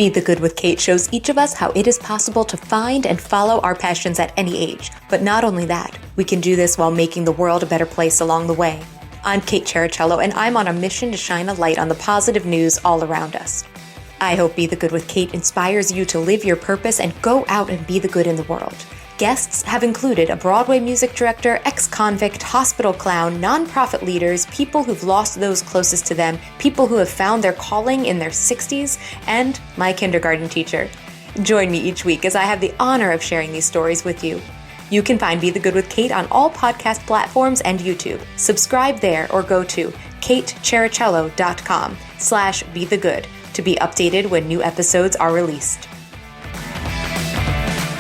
Be the Good with Kate shows each of us how it is possible to find and follow our passions at any age. But not only that, we can do this while making the world a better place along the way. I'm Kate Chericello, and I'm on a mission to shine a light on the positive news all around us. I hope Be the Good with Kate inspires you to live your purpose and go out and be the good in the world. Guests have included a Broadway music director, ex-convict, hospital clown, nonprofit leaders, people who've lost those closest to them, people who have found their calling in their 60s, and my kindergarten teacher. Join me each week as I have the honor of sharing these stories with you. You can find Be the Good with Kate on all podcast platforms and YouTube. Subscribe there or go to katechericello.com/bethegood to be updated when new episodes are released.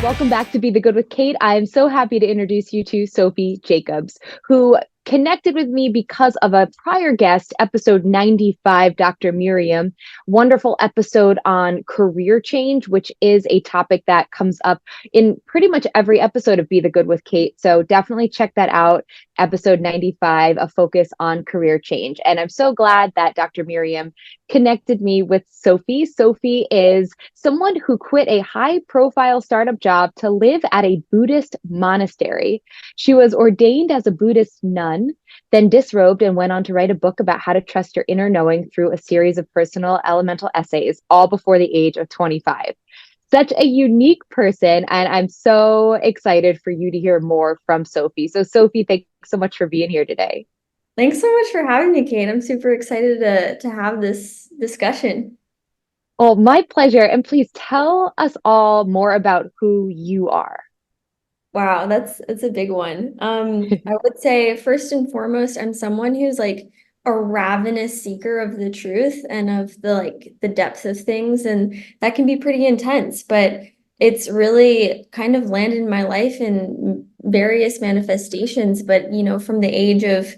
Welcome back to Be the Good with Kate. I am so happy to introduce you to Sophie Jacobs, who connected with me because of a prior guest, episode 95, Dr. Miriam. Wonderful episode on career change, which is a topic that comes up in pretty much every episode of Be the Good with Kate. So definitely check that out. Episode 95, a focus on career change. And I'm so glad that Dr. Miriam connected me with Sophie. Sophie is someone who quit a high-profile startup job to live at a Buddhist monastery. She was ordained as a Buddhist nun, then disrobed and went on to write a book about how to trust your inner knowing through a series of personal elemental essays, all before the age of 25. Such a unique person, and I'm so excited for you to hear more from Sophie. So Sophie, thanks so much for being here today. Thanks so much for having me, Kate. I'm super excited to have this discussion. Oh, my pleasure. And please tell us all more about who you are. Wow, that's a big one. I would say first and foremost, I'm someone who's like a ravenous seeker of the truth and of the depth of things, and that can be pretty intense, but it's really kind of landed in my life in various manifestations. But from the age of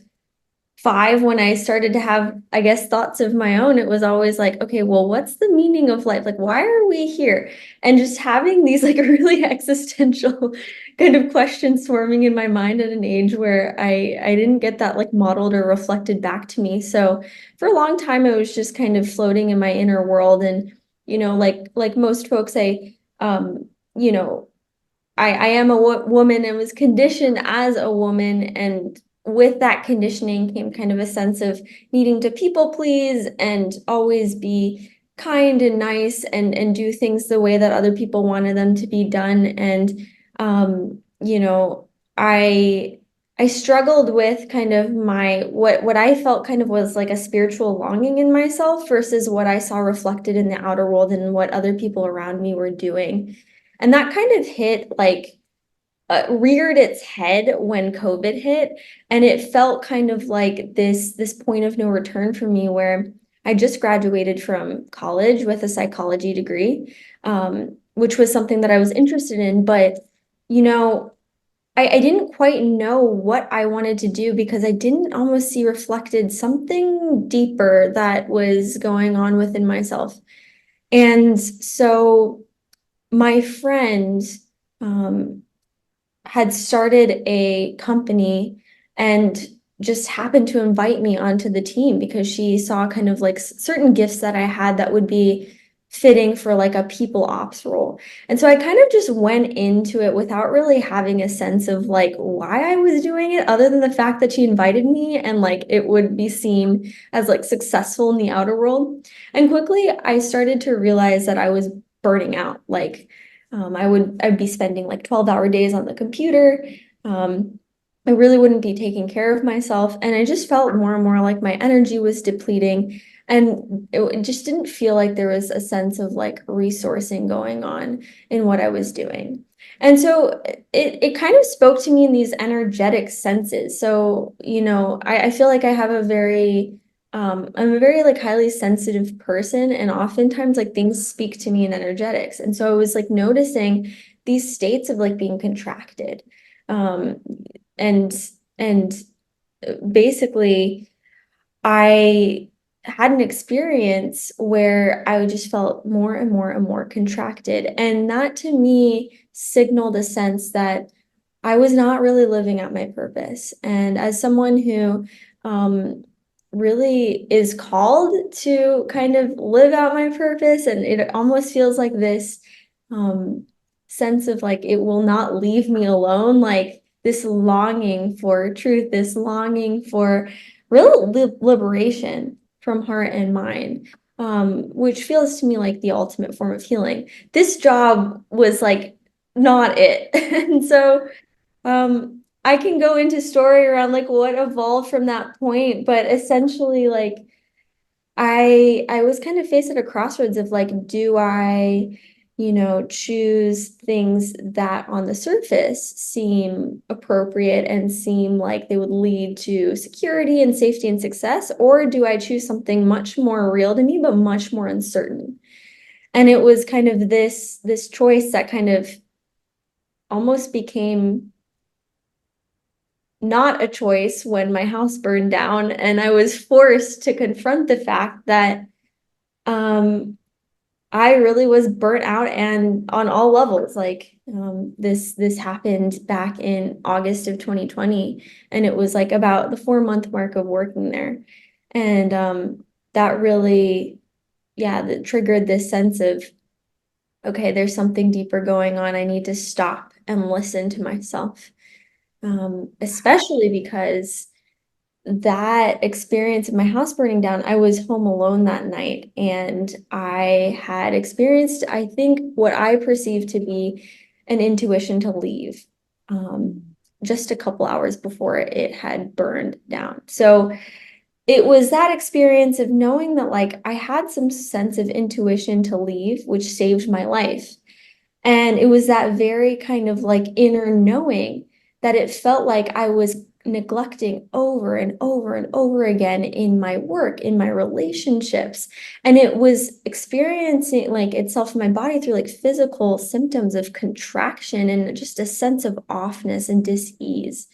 5, when I started to have, I guess, thoughts of my own, it was always like, okay, well, what's the meaning of life? Like, why are we here? And just having these like really existential kind of questions forming in my mind at an age where I didn't get that like modeled or reflected back to me. So for a long time, I was just kind of floating in my inner world. And, like most folks, you know, I am a woman and was conditioned as a woman, and with that conditioning came kind of a sense of needing to people please and always be kind and nice and do things the way that other people wanted them to be done. And I struggled with kind of my what I felt kind of was like a spiritual longing in myself versus what I saw reflected in the outer world and what other people around me were doing. And that kind of hit reared its head when COVID hit, and it felt kind of like this point of no return for me, where I just graduated from college with a psychology degree, which was something that I was interested in, but I didn't quite know what I wanted to do because I didn't almost see reflected something deeper that was going on within myself. And so my friend had started a company and just happened to invite me onto the team because she saw kind of like certain gifts that I had that would be fitting for like a people ops role. And so I kind of just went into it without really having a sense of like why I was doing it, other than the fact that she invited me and like it would be seen as like successful in the outer world. And quickly I started to realize that I was burning out. Like I'd be spending like 12-hour days on the computer. I really wouldn't be taking care of myself. And I just felt more and more like my energy was depleting. And it just didn't feel like there was a sense of like resourcing going on in what I was doing. And so it kind of spoke to me in these energetic senses. So, I feel like I have I'm a very like highly sensitive person, and oftentimes like things speak to me in energetics. And so I was like noticing these states of like being contracted. And basically I had an experience where I just felt more and more and more contracted. And that to me signaled a sense that I was not really living out my purpose. And as someone who really is called to kind of live out my purpose, and it almost feels like this sense of like it will not leave me alone, like this longing for truth, this longing for real liberation from heart and mind, which feels to me like the ultimate form of healing. This job was like not it. And so I can go into story around like what evolved from that point, but essentially like I was kind of faced at a crossroads of like, do I, choose things that on the surface seem appropriate and seem like they would lead to security and safety and success, or do I choose something much more real to me, but much more uncertain? And it was kind of this choice that kind of almost became not a choice when my house burned down, and I was forced to confront the fact that I really was burnt out and on all levels. Like this happened back in August of 2020, and it was like about the 4-month mark of working there. And that really, yeah, that triggered this sense of, okay, there's something deeper going on. I need to stop and listen to myself. Especially because that experience of my house burning down, I was home alone that night, and I had experienced, I think, what I perceived to be an intuition to leave just a couple hours before it had burned down. So it was that experience of knowing that like I had some sense of intuition to leave, which saved my life. And it was that very kind of like inner knowing that it felt like I was neglecting over and over and over again in my work, in my relationships. And it was experiencing like itself in my body through like physical symptoms of contraction and just a sense of offness and dis-ease.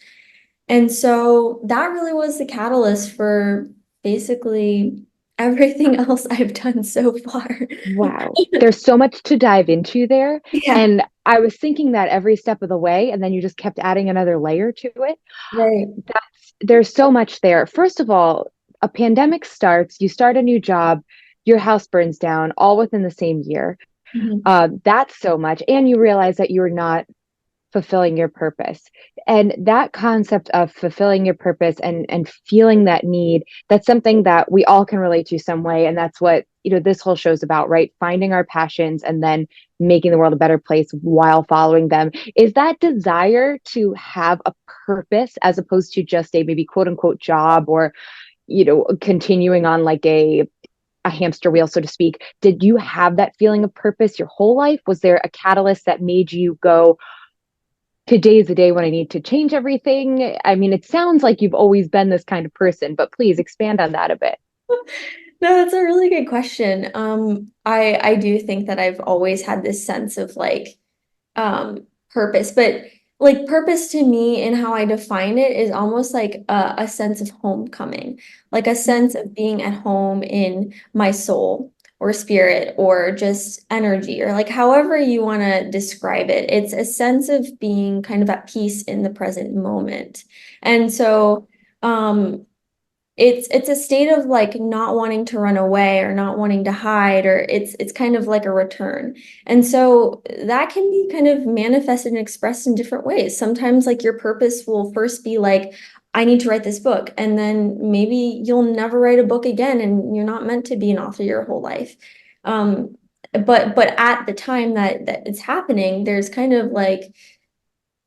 And so that really was the catalyst for basically everything else I've done so far. Wow. There's so much to dive into there. Yeah, And I was thinking that every step of the way, and then you just kept adding another layer to it. right. There's so much there. First of all, a pandemic starts, you start a new job, your house burns down all within the same year. Mhm. That's so much. And you realize that you're not fulfilling your purpose. And that concept of fulfilling your purpose and feeling that need, that's something that we all can relate to some way. And that's what, this whole show's about, right? Finding our passions and then making the world a better place while following them. Is that desire to have a purpose as opposed to just a maybe quote unquote job, or, continuing on like a hamster wheel, so to speak? Did you have that feeling of purpose your whole life? Was there a catalyst that made you go, today is the day when I need to change everything? I mean, it sounds like you've always been this kind of person, but please expand on that a bit. No, that's a really good question. I do think that I've always had this sense of like purpose, but like purpose to me and how I define it is almost like a sense of homecoming, like a sense of being at home in my soul or spirit or just energy, or like however you want to describe it. It's a sense of being kind of at peace in the present moment. And so it's a state of like not wanting to run away or not wanting to hide, or it's kind of like a return. And so that can be kind of manifested and expressed in different ways. Sometimes like your purpose will first be like, I need to write this book, and then maybe you'll never write a book again and you're not meant to be an author your whole life. But at the time that it's happening, there's kind of like,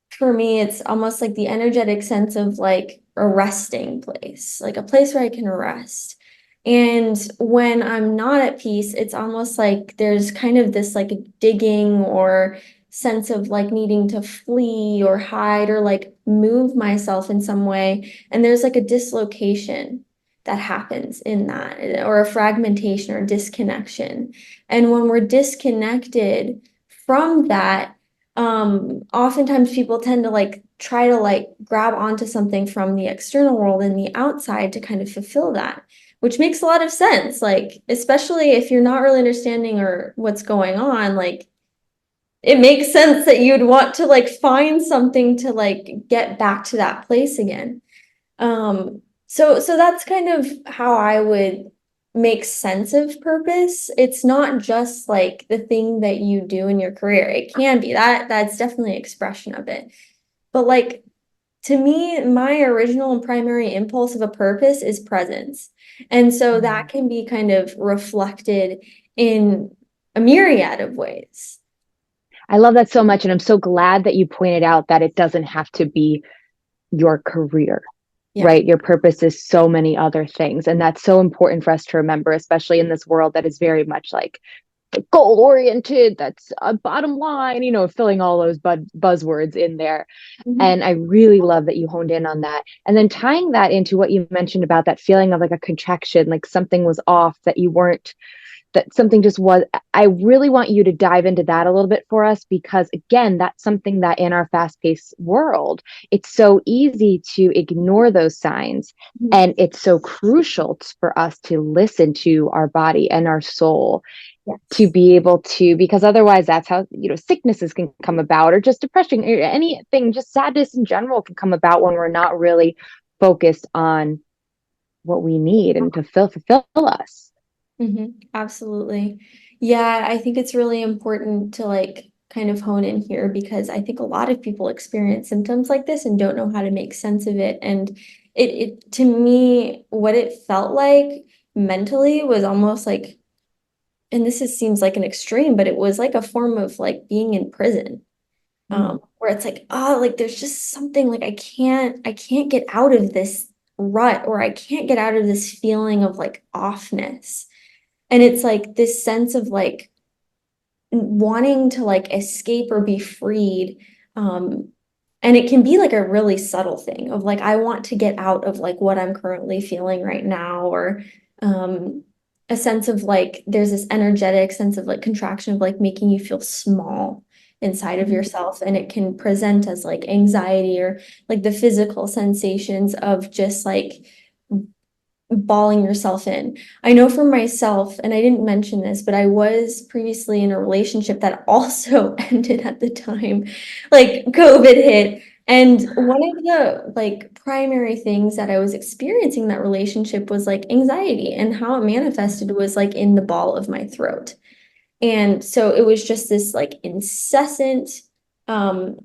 for me, it's almost like the energetic sense of like a resting place, like a place where I can rest. And when I'm not at peace, it's almost like there's kind of this like digging or sense of like needing to flee or hide or like move myself in some way. And there's like a dislocation that happens in that, or a fragmentation or disconnection. And when we're disconnected from that, oftentimes people tend to like try to like grab onto something from the external world and the outside to kind of fulfill that, which makes a lot of sense, like especially if you're not really understanding or what's going on. Like it makes sense that you'd want to like find something to like get back to that place again. So that's kind of how I would make sense of purpose. It's not just like the thing that you do in your career. It can be that's definitely an expression of it. But like to me, my original and primary impulse of a purpose is presence. And so that can be kind of reflected in a myriad of ways. I love that so much. And I'm so glad that you pointed out that it doesn't have to be your career, Yeah. right? Your purpose is so many other things. And that's so important for us to remember, especially in this world that is very much like goal oriented, that's a bottom line, filling all those buzzwords in there. Mhm. And I really love that you honed in on that. And then tying that into what you mentioned about that feeling of like a contraction, like something was off, that you weren't, that something just was. I really want you to dive into that a little bit for us, because again, that's something that in our fast-paced world, it's so easy to ignore those signs. Mhm. And it's so crucial for us to listen to our body and our soul, to Yes. be able to, because otherwise that's how sicknesses can come about, or just depression, or anything, just sadness in general can come about when we're not really focused on what we need and to fulfill us. Absolutely. Yeah, I think it's really important to like kind of hone in here because I think a lot of people experience symptoms like this and don't know how to make sense of it. And it to me, what it felt like mentally was almost like, and seems like an extreme, but it was like a form of like being in prison. Where it's like, oh, like there's just something like I can't get out of this rut, or I can't get out of this feeling of like offness. And it's like this sense of like wanting to like escape or be freed. Um, and it can be like a really subtle thing of like, I want to get out of like what I'm currently feeling right now, or um, a sense of like, there's this energetic sense of like contraction of like making you feel small inside of yourself. And it can present as like anxiety, or like the physical sensations of just like balling yourself in. I know for myself, and I didn't mention this, but I was previously in a relationship that also ended at the time like COVID hit. And one of the like primary things that I was experiencing in that relationship was like anxiety, and how it manifested was like in the ball of my throat. And so it was just this like incessant um,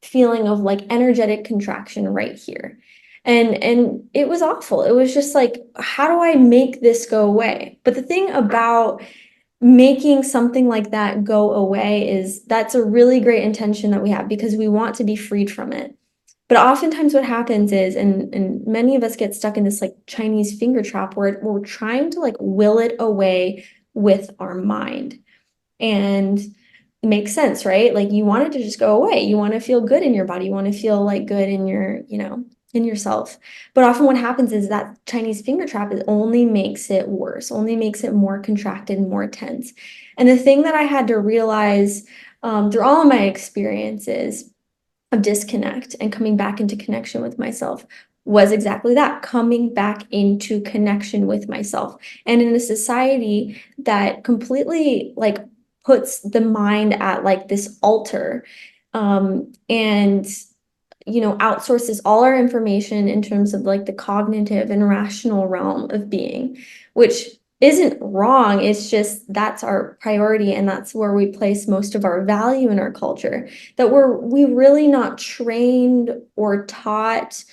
feeling of like energetic contraction right here. And it was awful. It was just like, how do I make this go away? But the thing about making something like that go away is that's a really great intention that we have because we want to be freed from it. But oftentimes what happens is, and many of us get stuck in this like Chinese finger trap where we're trying to like will it away with our mind. And it makes sense, right? Like you want it to just go away. You want to feel good in your body. You want to feel like good in your, in yourself. But often what happens is that Chinese finger trap is only makes it worse, only makes it more contracted and more tense. And the thing that I had to realize through all of my experiences of disconnect and coming back into connection with myself was exactly that, coming back into connection with myself. And in a society that completely like puts the mind at like this altar, and outsources all our information in terms of like the cognitive and rational realm of being, which isn't wrong. It's just that's our priority, and that's where we place most of our value in our culture. That we really not trained or taught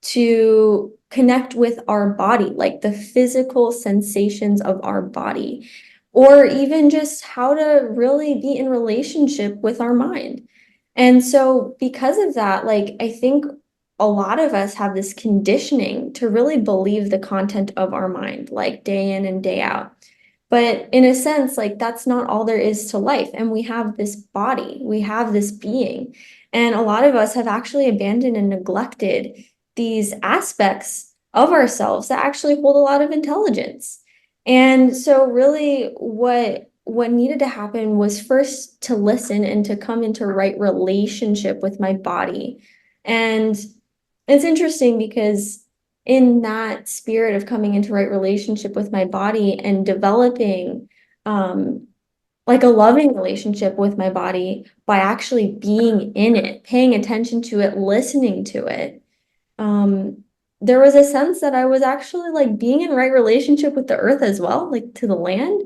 to connect with our body, like the physical sensations of our body, or even just how to really be in relationship with our mind. And so, because of that, like, I think a lot of us have this conditioning to really believe the content of our mind, like day in and day out. But in a sense, like, that's not all there is to life. And we have this body, we have this being. And a lot of us have actually abandoned and neglected these aspects of ourselves that actually hold a lot of intelligence. And so, really, what needed to happen was first to listen and to come into right relationship with my body. And it's interesting because in that spirit of coming into right relationship with my body and developing um like a loving relationship with my body by actually being in it, paying attention to it, listening to it, um there was a sense that I was actually like being in right relationship with the earth as well, like to the land,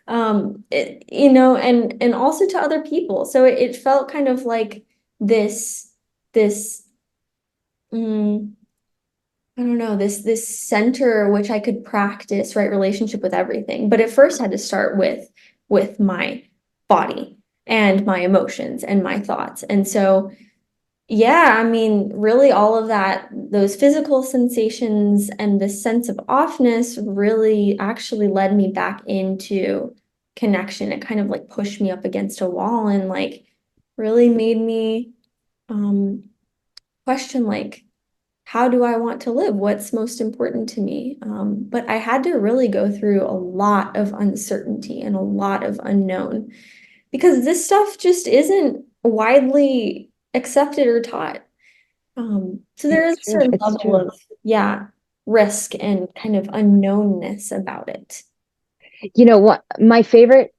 and also to other people. So it felt kind of like this mm, I don't know, this center which I could practice right relationship with everything. But it first had to start with my body and my emotions and my thoughts. And so yeah, I mean, really all of that, those physical sensations and this sense of offness really actually led me back into connection. It kind of like pushed me up against a wall and like really made me um question like how do I want to live? What's most important to me? But I had to really go through a lot of uncertainty and a lot of unknown because this stuff just isn't widely accepted or taught. So there is It's a true. certain It's level true. of, yeah, risk and kind of unknownness about it. You know what? My favorite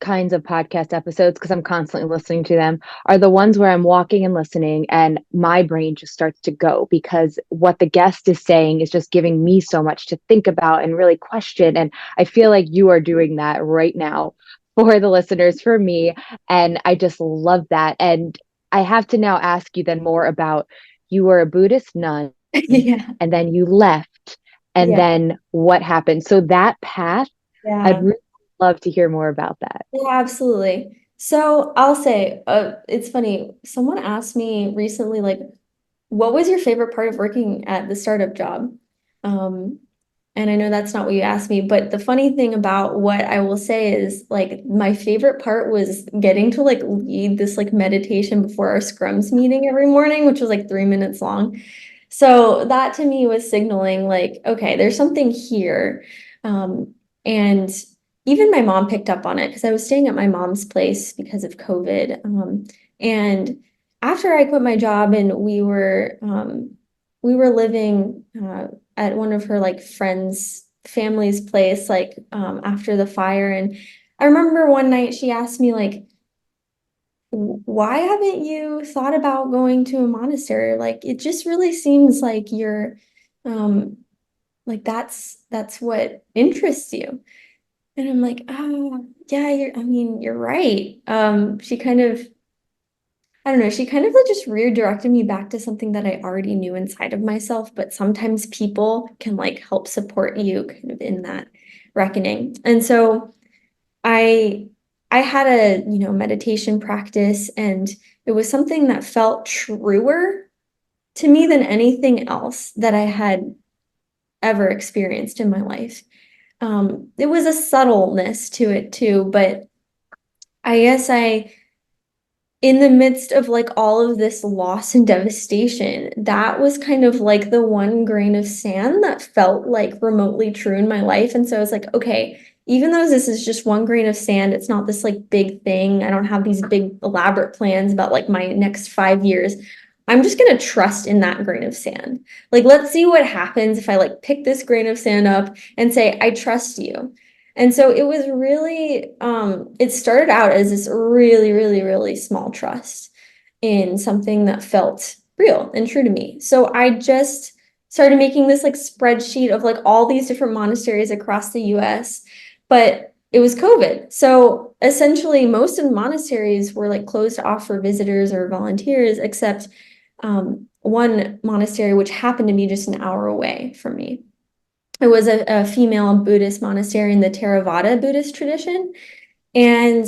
kinds of podcast episodes, because I'm constantly listening to them, are the ones where I'm walking and listening and my brain just starts to go because what the guest is saying is just giving me so much to think about and really question. And I feel like you are doing that right now for the listeners, for me. And I just love that. And I have to now ask you then more about you were a Buddhist nun Yeah, and then you left. And yeah, then what happened? So that path, I'd yeah. really love to hear more about that. Yeah, absolutely. So I'll say, it's funny. Someone asked me recently, like, what was your favorite part of working at the startup job? Um, and I know that's not what you asked me, but the funny thing about what I will say is like my favorite part was getting to like lead this like meditation before our scrums meeting every morning, which was like 3 minutes long. So that to me was signaling like, okay, there's something here. And even my mom picked up on it because I was staying at my mom's place because of COVID. And after I quit my job and we were living at one of her like friends' family's place like after the fire. And I remember one night she asked me like, why haven't you thought about going to a monastery? Like it just really seems like you're um like that's what interests you. And I'm like, oh yeah, I mean, you're right. She kind of, I don't know, she kind of like just redirected me back to something that I already knew inside of myself, but sometimes people can like help support you kind of in that reckoning. And so I I had a, meditation practice and it was something that felt truer to me than anything else that I had ever experienced in my life. It was a subtleness to it too, but I guess in the midst of like all of this loss and devastation, that was kind of like the one grain of sand that felt like remotely true in my life. And so I was like, okay, even though this is just one grain of sand, it's not this like big thing. I don't have these big elaborate plans about like my next 5 years. I'm just gonna trust in that grain of sand. Like, let's see what happens if I like pick this grain of sand up and say, I trust you. And so it was really, it started out as this really, really, really small trust in something that felt real and true to me. So I just started making this like spreadsheet of like all these different monasteries across the US, but it was COVID. So essentially, most of the monasteries were like closed off for visitors or volunteers, except one monastery, which happened to be just an hour away from me. It was a female Buddhist monastery in the Theravada Buddhist tradition. And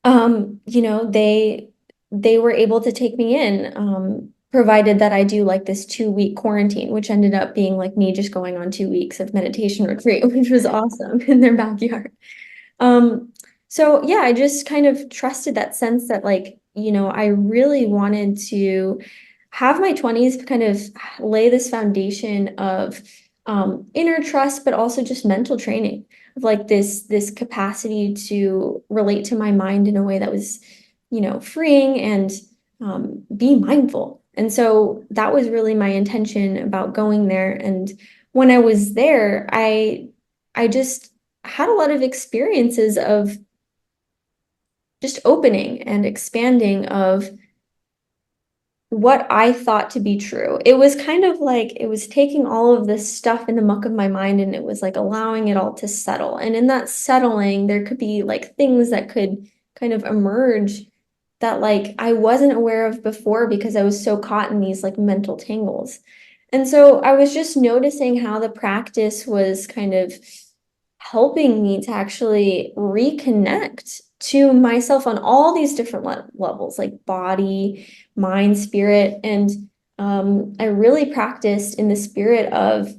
they were able to take me in, provided that I do like this 2 week quarantine, which ended up being like me just going on 2 weeks of meditation retreat, which was awesome in their backyard. Um, so yeah, I just kind of trusted that sense that like, I really wanted to have my 20s kind of lay this foundation of inner trust, but also just mental training of like this capacity to relate to my mind in a way that was, freeing and be mindful. And so that was really my intention about going there. And when I was there, I just had a lot of experiences of just opening and expanding of what I thought to be true. It was kind of like it was taking all of this stuff in the muck of my mind and it was like allowing it all to settle. And in that settling, there could be like things that could kind of emerge that like I wasn't aware of before because I was so caught in these like mental tangles. And so I was just noticing how the practice was kind of helping me to actually reconnect to myself on all these different levels, like body, mind, spirit. And I really practiced in the spirit of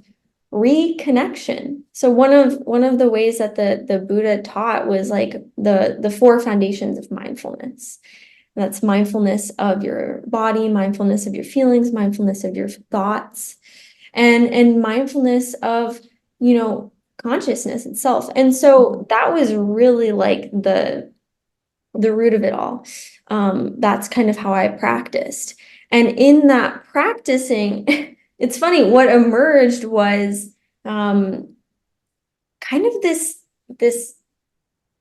reconnection. So one of the ways that the Buddha taught was like the four foundations of mindfulness. That's mindfulness of your body, mindfulness of your feelings, mindfulness of your thoughts, and mindfulness of, consciousness itself. And so that was really like the root of it all. That's kind of how I practiced. And in that practicing, it's funny, what emerged was kind of this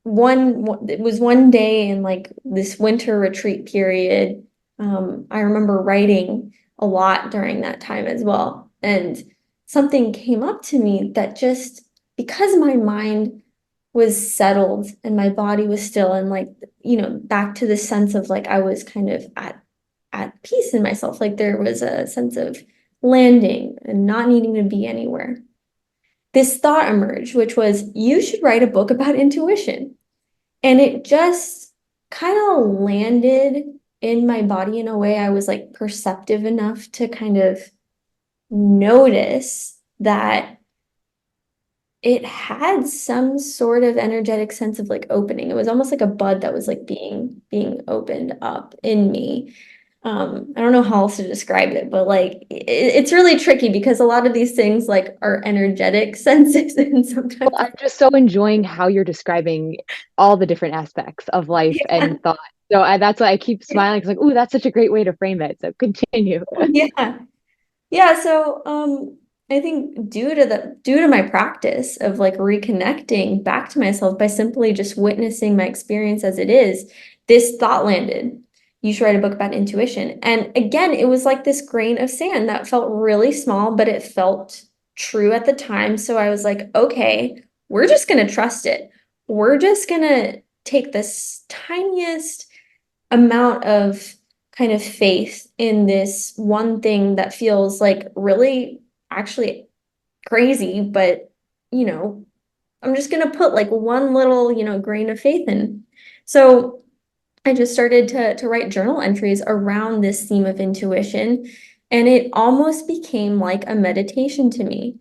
it was one day in like this winter retreat period. I remember writing a lot during that time as well. And something came up to me that just because my mind was settled and my body was still and like, back to the sense of like I was kind of at peace in myself. Like there was a sense of landing and not needing to be anywhere. This thought emerged, which was, you should write a book about intuition. And it just kind of landed in my body in a way I was like perceptive enough to kind of notice that it had some sort of energetic sense of like opening. It was almost like a bud that was like being opened up in me. I don't know how else to describe it, but like it's really tricky because a lot of these things like are energetic senses and sometimes Well, I'm just so enjoying how you're describing all the different aspects of life yeah, and thought. So that's why I keep smiling. It's like, ooh, that's such a great way to frame it. So continue. yeah. Yeah, so I think due to my practice of like reconnecting back to myself by simply just witnessing my experience as it is, this thought landed. You should write a book about intuition. And again, it was like this grain of sand that felt really small, but it felt true at the time. So I was like, okay, we're just gonna trust it. We're just gonna take this tiniest amount of kind of faith in this one thing that feels like really actually crazy, but I'm just gonna put like one little, grain of faith in. So I just started to write journal entries around this theme of intuition, and it almost became like a meditation to me,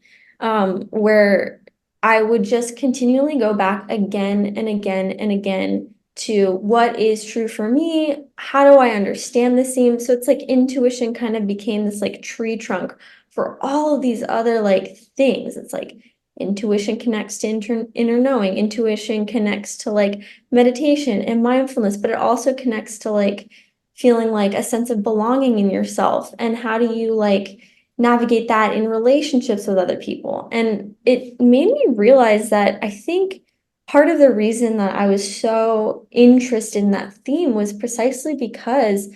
where I would just continually go back again and again and again to what is true for me. How do I understand this theme? So it's like intuition kind of became this like tree trunk for all of these other like things. It's like intuition connects to inner knowing. Intuition connects to like meditation and mindfulness, but it also connects to like feeling like a sense of belonging in yourself. And how do you like navigate that in relationships with other people? And it made me realize that I think part of the reason that I was so interested in that theme was precisely because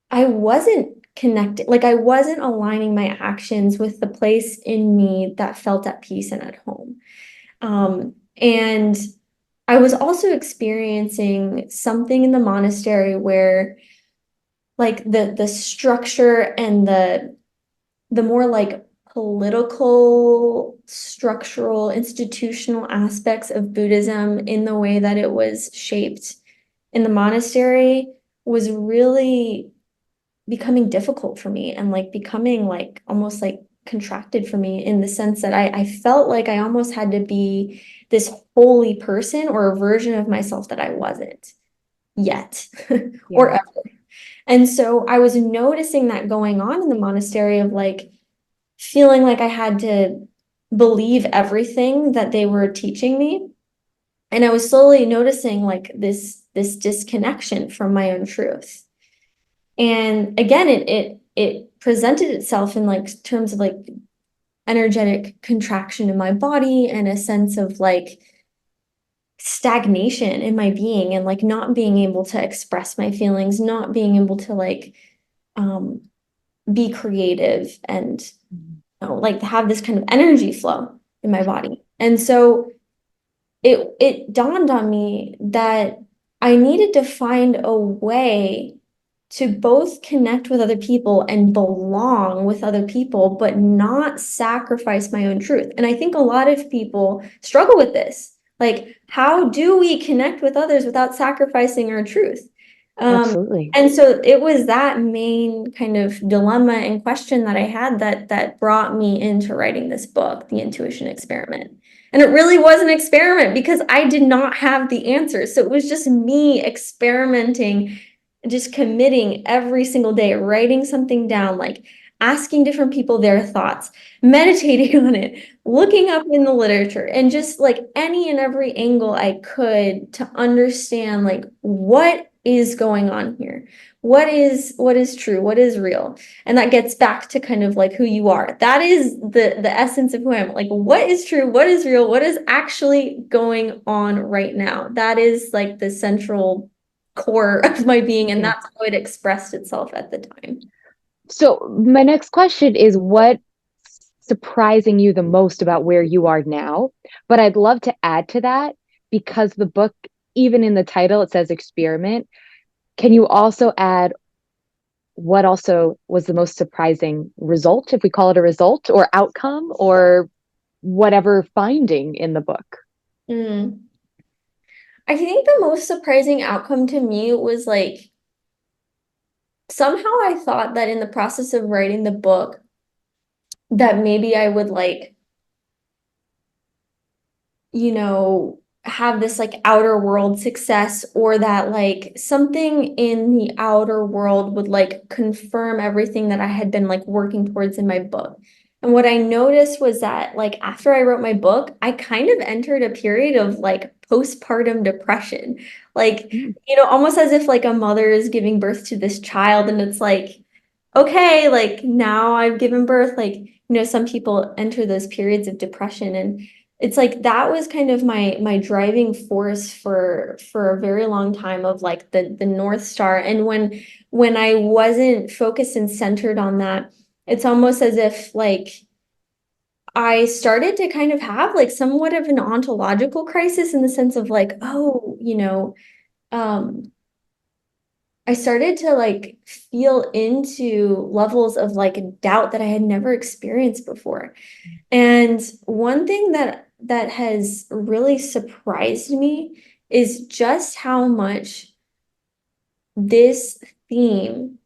I wasn't connected, like I wasn't aligning my actions with the place in me that felt at peace and at home. And I was also experiencing something in the monastery where like the structure and the more like political, structural, institutional aspects of Buddhism in the way that it was shaped in the monastery was really becoming difficult for me and like becoming like almost like contracted for me in the sense that I felt like I almost had to be this holy person or a version of myself that I wasn't yet or Yeah. ever. And so I was noticing that going on in the monastery of like feeling like I had to believe everything that they were teaching me. And I was slowly noticing like this disconnection from my own truth. And again, it presented itself in like terms of like energetic contraction in my body and a sense of like stagnation in my being and like not being able to express my feelings, not being able to like be creative and, like have this kind of energy flow in my body. And so it dawned on me that I needed to find a way to both connect with other people and belong with other people, but not sacrifice my own truth. And I think a lot of people struggle with this. Like, how do we connect with others without sacrificing our truth? Absolutely. And so it was that main kind of dilemma and question that I had that brought me into writing this book, The Intuition Experiment. And it really was an experiment because I did not have the answers. So it was just me experimenting, just committing every single day, writing something down, like asking different people their thoughts, meditating on it, looking up in the literature, and just like any and every angle I could to understand like what is going on here. What is true? What is real? And that gets back to kind of like who you are. That is the essence of who I am. Like, what is true? What is real? What is actually going on right now? That is like the central core of my being, and Yeah. that's how it expressed itself at the time. So my next question is what surprising you the most about where you are now? But I'd love to add to that because the book, even in the title, it says experiment. Can you also add what also was the most surprising result, if we call it a result, or outcome, or whatever finding in the book? Mm. I think the most surprising outcome to me was like somehow I thought that in the process of writing the book that maybe I would like, have this like outer world success, or that like something in the outer world would like confirm everything that I had been like working towards in my book. And what I noticed was that like after I wrote my book, I kind of entered a period of like postpartum depression. Like, Mm. almost as if like a mother is giving birth to this child and it's like, okay, like now I've given birth, like, some people enter those periods of depression, and it's like that was kind of my driving force for a very long time of like the North Star. And when I wasn't focused and centered on that, it's almost as if like I started to kind of have like somewhat of an ontological crisis in the sense of like, oh, um I started to like feel into levels of like doubt that I had never experienced before. And one thing that has really surprised me is just how much this theme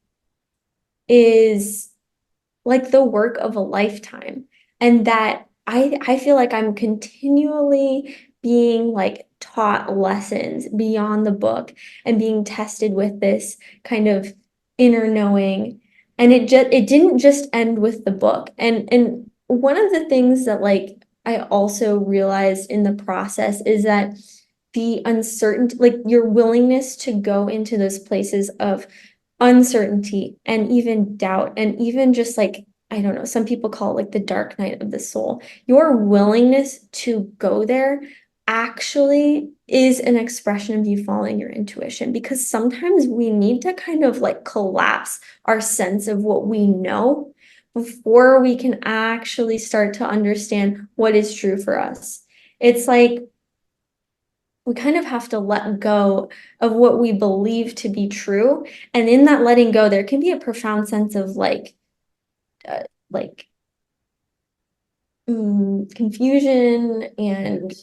is like the work of a lifetime, and that I feel like I'm continually being like taught lessons beyond the book and being tested with this kind of inner knowing. And it didn't just end with the book. And one of the things that like I also realized in the process is that the uncertainty, like your willingness to go into those places of uncertainty and even doubt, and even just like, I don't know, some people call it like the dark night of the soul. Your willingness to go there actually is an expression of you following your intuition, because sometimes we need to kind of like collapse our sense of what we know before we can actually start to understand what is true for us. It's like we kind of have to let go of what we believe to be true. And in that letting go, there can be a profound sense of uh, like confusion and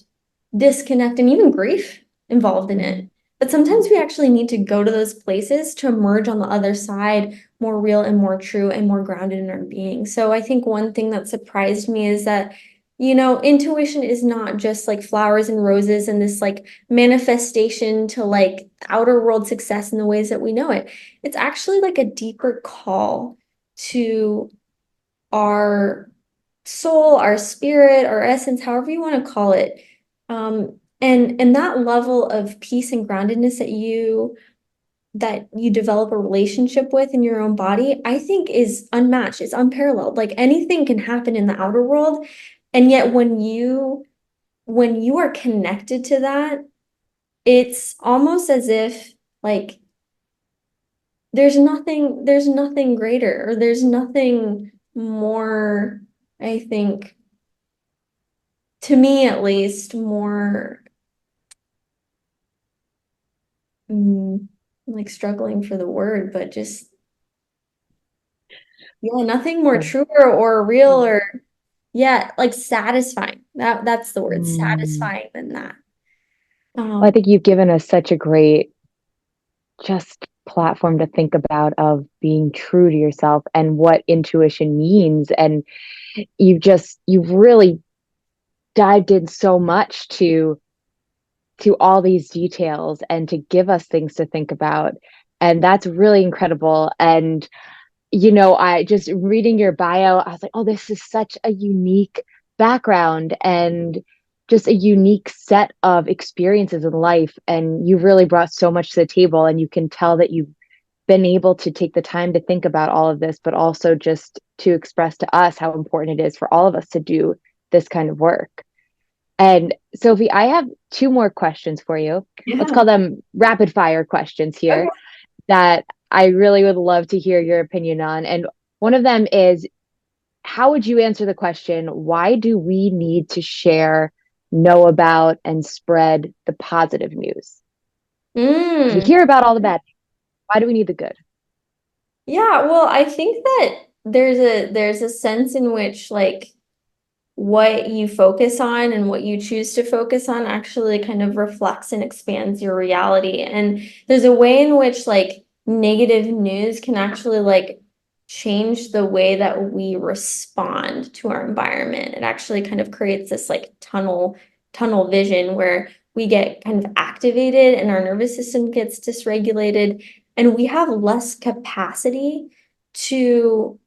disconnect and even grief involved in it. But sometimes we actually need to go to those places to emerge on the other side more real and more true and more grounded in our being. So I think one thing that surprised me is that, intuition is not just like flowers and roses and this like manifestation to like outer world success in the ways that we know it. It's actually like a deeper call to our soul, our spirit, our essence, however you want to call it. And that level of peace and groundedness that you develop a relationship with in your own body, I think is unmatched. It's unparalleled. Like anything can happen in the outer world, and yet when you are connected to that, it's almost as if like there's nothing greater, or there's nothing more, I think, to me at least, more like struggling for the word, but just yeah, nothing more true or real or yeah, like satisfying. That's the word, Mm. satisfying than that. Well, I think you've given us such a great just platform to think about of being true to yourself and what intuition means. And you've really dived in so much to all these details and to give us things to think about. And that's really incredible. And I just reading your bio, I was like, oh, this is such a unique background and just a unique set of experiences in life. And you've really brought so much to the table. And you can tell that you've been able to take the time to think about all of this, but also just to express to us how important it is for all of us to do this kind of work. And Sophie, I have two more questions for you. Let's Yeah. call them rapid fire questions Okay. here that I really would love to hear your opinion on. And one of them is, how would you answer the question, why do we need to share, know about, and spread the positive news? Because we Mm. hear about all the bad. Why do we need the good? Yeah, well, I think that there's a sense in which like what you focus on and what you choose to focus on actually kind of reflects and expands your reality. And there's a way in which like negative news can actually like change the way that we respond to our environment. It actually kind of creates this like tunnel vision where we get kind of activated and our nervous system gets dysregulated and we have less capacity to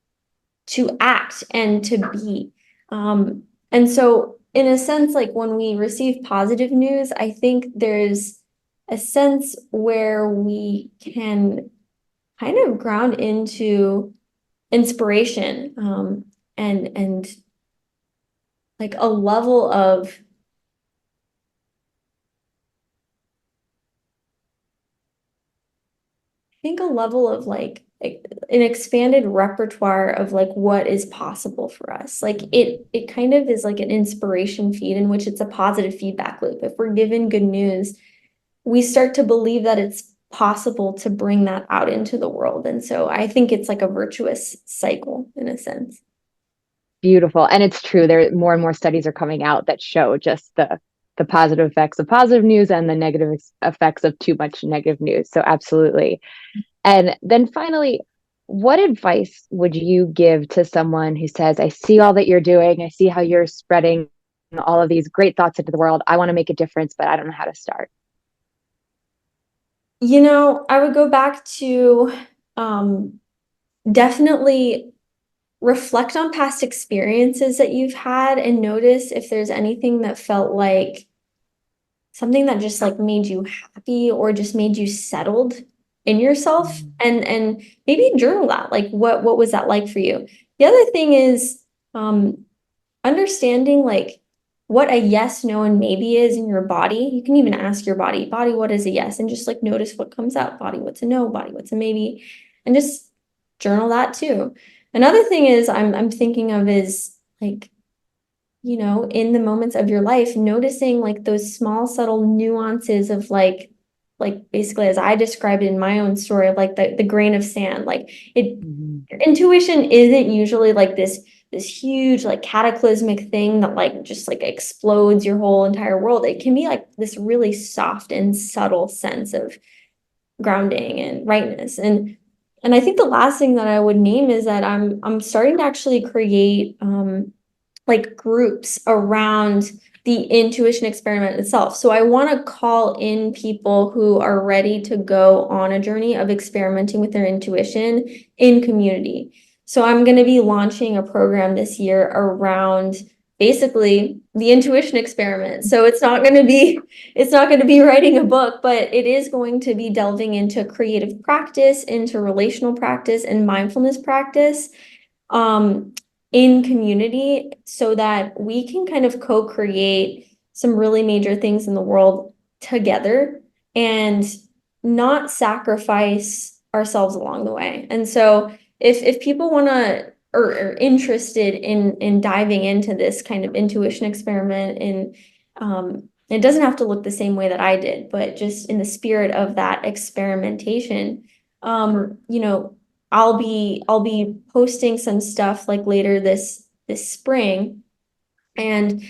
act and to be. And so, in a sense, like when we receive positive news, I think there's a sense where we can kind of ground into inspiration, and like a level of think a level of like an expanded repertoire of like what is possible for us. Like it kind of is like an inspiration feed in which it's a positive feedback loop. If we're given good news, we start to believe that it's possible to bring that out into the world. And so I think it's like a virtuous cycle in a sense. Beautiful. And it's true. There more and more studies are coming out that show just the positive effects of positive news and the negative effects of too much negative news. So absolutely. And then finally, what advice would you give to someone who says, I see all that you're doing, I see how you're spreading all of these great thoughts into the world. I want to make a difference, but I don't know how to start. I would go back to definitely reflect on past experiences that you've had and notice if there's anything that felt like something that just like made you happy or just made you settled in yourself and maybe journal that like what was that like for you. The other thing is understanding like what a yes, no, and maybe is in your body. You can even ask your body, what is a yes? And just like notice what comes up. Body, what's a no? Body, what's a maybe? And just journal that too. Another thing is I'm thinking of is like, in the moments of your life, noticing like those small, subtle nuances of like basically as I described it in my own story of like the grain of sand. Like Mhm. your intuition isn't usually like this huge like cataclysmic thing that like just like explodes your whole entire world. It can be like this really soft and subtle sense of grounding and rightness. And I think the last thing that I would name is that I'm starting to actually create like groups around the intuition experiment itself. So I want to call in people who are ready to go on a journey of experimenting with their intuition in community. So I'm going to be launching a program this year around basically the intuition experiment. So it's not going to be writing a book, but it is going to be delving into creative practice, into relational practice and mindfulness practice. Um, in community so that we can kind of co-create some really major things in the world together and not sacrifice ourselves along the way. And so if people want to or are interested in diving into this kind of intuition experiment, and it doesn't have to look the same way that I did, but just in the spirit of that experimentation, you know, I'll be posting some stuff like later this spring, and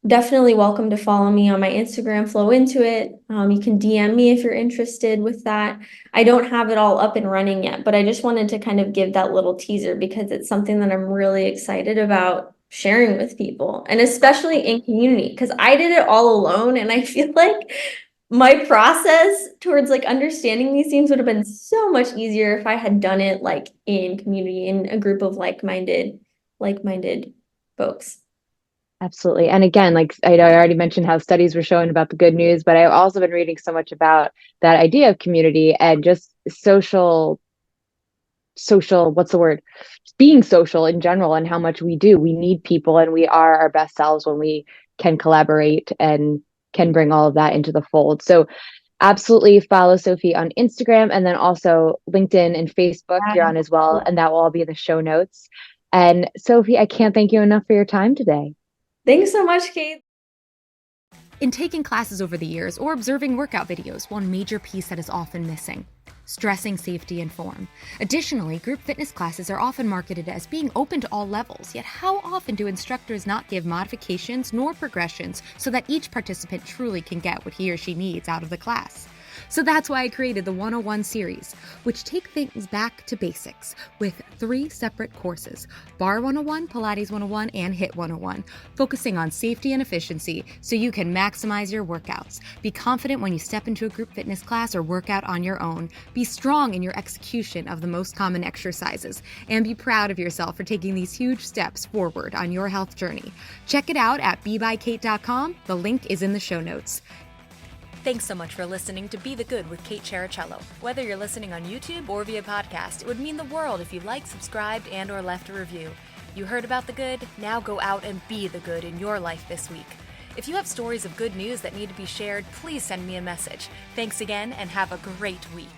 definitely welcome to follow me on my Instagram, Flow-intuit. You can DM me if you're interested with that. I don't have it all up and running yet, but I just wanted to kind of give that little teaser because it's something that I'm really excited about sharing with people, and especially in community, because I did it all alone, and I feel like my process towards like understanding these things would have been so much easier if I had done it like in community, in a group of like-minded folks. Absolutely. And again, like I know I already mentioned how studies were showing about the good news, but I've also been reading so much about that idea of community and just social, what's the word? Being social in general and how much we do. We need people and we are our best selves when we can collaborate and can bring all of that into the fold. So absolutely follow Sophie on Instagram, and then also LinkedIn and Facebook you're on as well. And that will all be in the show notes. And Sophie, I can't thank you enough for your time today. Thanks so much, Kate. In taking classes over the years or observing workout videos, one major piece that is often missing: stressing safety and form. Additionally, group fitness classes are often marketed as being open to all levels, yet how often do instructors not give modifications nor progressions so that each participant truly can get what he or she needs out of the class? So that's why I created the 101 series, which take things back to basics with 3 separate courses: Bar 101, Pilates 101, and HIIT 101, focusing on safety and efficiency so you can maximize your workouts. Be confident when you step into a group fitness class or workout on your own. Be strong in your execution of the most common exercises, and be proud of yourself for taking these huge steps forward on your health journey. Check it out at bebykate.com. The link is in the show notes. Thanks so much for listening to Be the Good with Kate Chericello. Whether you're listening on YouTube or via podcast, it would mean the world if you liked, subscribed, and or left a review. You heard about the good? Now go out and be the good in your life this week. If you have stories of good news that need to be shared, please send me a message. Thanks again, and have a great week.